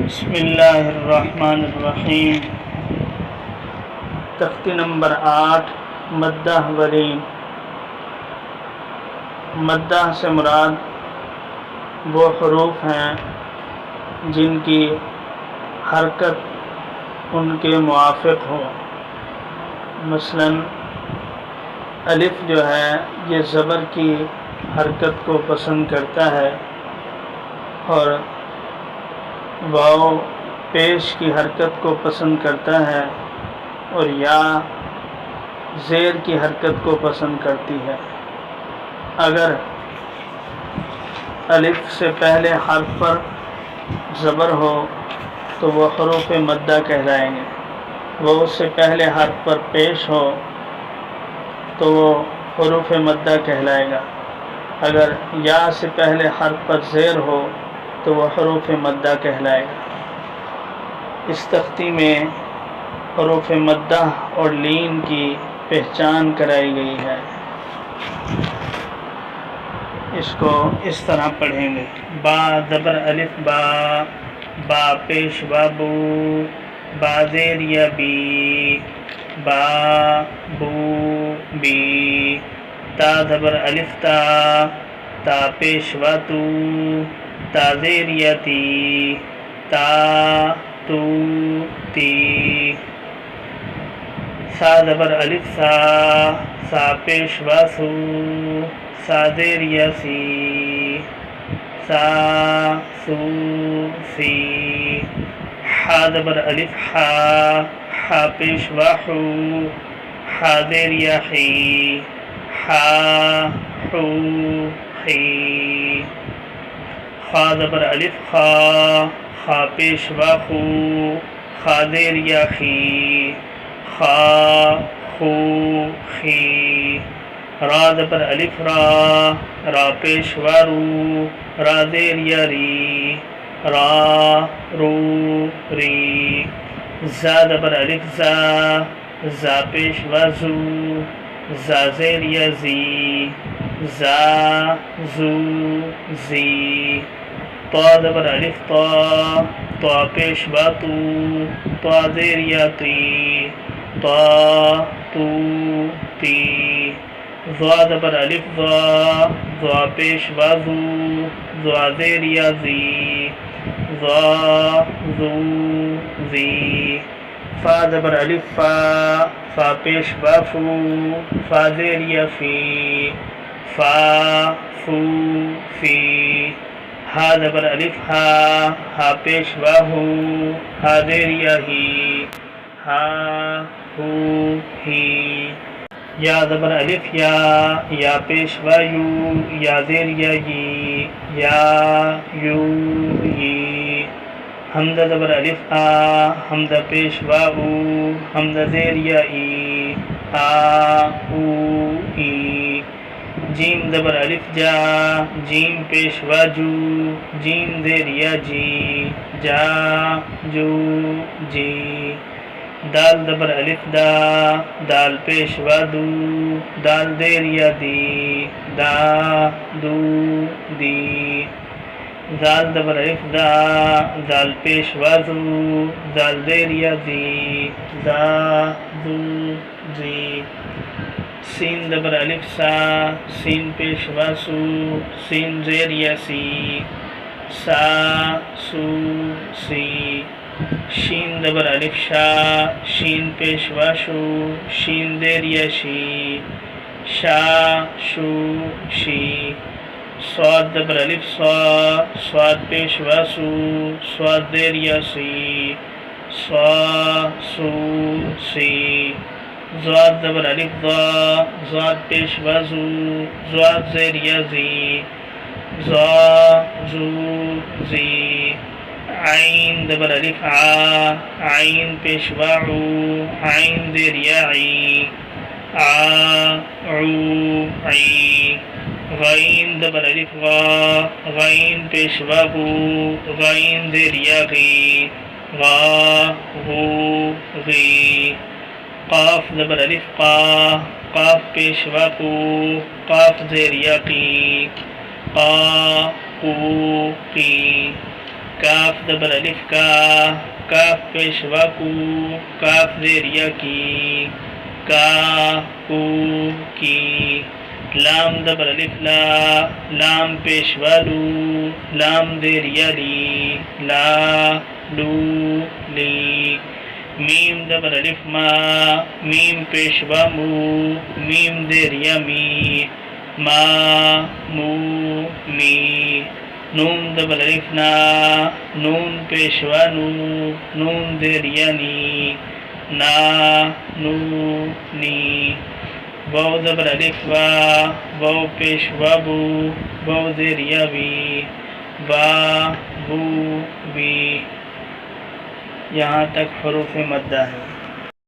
بسم اللہ الرحمن الرحیم۔ تختی نمبر 8 مدہ ولین۔ مدہ سے مراد وہ حروف ہیں جن کی حرکت ان کے موافق ہو۔ مثلا الف جو ہے یہ زبر کی حرکت کو پسند کرتا ہے، اور واو پیش کی حرکت کو پسند کرتا ہے، اور یا زیر کی حرکت کو پسند کرتی ہے۔ اگر الف سے پہلے حرف پر زبر ہو تو وہ حروف مدہ کہلائیں گے۔ وہ اس سے پہلے حرف پر پیش ہو تو وہ حروف مدہ کہلائے گا۔ اگر یا سے پہلے حرف پر زیر ہو تو وہ حروف مدہ کہلائے گا۔ اس تختی میں حروف مدہ اور لین کی پہچان کرائی گئی ہے۔ اس کو اس طرح پڑھیں گے: با زبر الف با، با پیش با بو، با زیر یا بی، با بو بی۔ تا زبر الف تا، تا پیش با تو، تا زیر یا تی، تا تو تی۔ سا زبر الف سا، سا پیش با سو، سا زیر یا سی، سا سو سی۔ حا زبر الف حا، حا پیش با حو، حا زیر یا حی، حا حو حی۔ خا زبر الف خا، خا پیش با خو، خا زیر یا خی، خا خو خی۔ را زبر الف را، را پیش با رو، را زیر یا ری، را رو ری۔ زا زبر الف زا، زا پیش با زو، زا زیر یا زی، زا زو زی۔ طا زبر الف طا، طا پیش با تو، طا زیر یا تی، طا تو تی۔ ضا زبر الف ضا، ضا پیش با زو، ضا زیر یا زی، ضا زو زی۔ فا زبر الف فا، فا پیش با فو، فا زیر یا فی، فا فو فی۔ ہا زبر الف ہا، ہا پیش با ہو، ہا زیر یا ہی، ہا ہو ہی۔ یا زبر الف یا، یا پیش با یو، یا زیر یا یی، یا یو یی۔ حمزہ زبر الف آ، حمزہ پیش با او، حمزہ زیر یا ای، آ او ای۔ جیم زبر الف جا، جیم پیش با جو، جیم زیر یا جی، جا جو جی۔ دال زبر الف دا، دال پیش با دو، دال زیر یا دی، دا دو دی۔ زال زبر الف دا، زال پیش با زو، زال زیر یا زی، زا زو زی۔ سین زبر الف سا، سین پیش با سو، سین زیر یا سی، سا سو سی۔ شین زبر الف شا، شین پیش با شو، شین زیر یا شی، شا شو شی۔ صاد زبر الف صا، صاد پیش با سو، صاد زیر یا سی، صا سو سی۔ ضاد زبر الف ضا، ضاد پیش با زو، ضاد زیر یا زی، ضا زو زی۔ عین زبر الف عا، عین پیش با عو، عین زیر یا عی، عا عو عی۔ غین زبر الف غا، غین پیش با غو، غین زیر یا غی، غا غو غی۔ قاف زبر الف قا، قاف پیش با قو، قاف زیر یا قی، قا قو قی۔ کاف زبر الف کا، کاف پیش وا کو، کاف زیر یا کی، کا کو کی، لام زبر الف لا، لام پیش وا لو، لام زیر یا لی، لا لو لی، میم زبر الف ما، میم پیش وا مو، میم زیر یا می، ما مو می، نون زبر الف نا، نون پیش وا نو، نون زیر یا نی، نا نو نی، واو زبر الف وا، واو پیش وا بو، واو زیر یا وی، وا بو وی۔ یہاں تک حروف مدہ ہے۔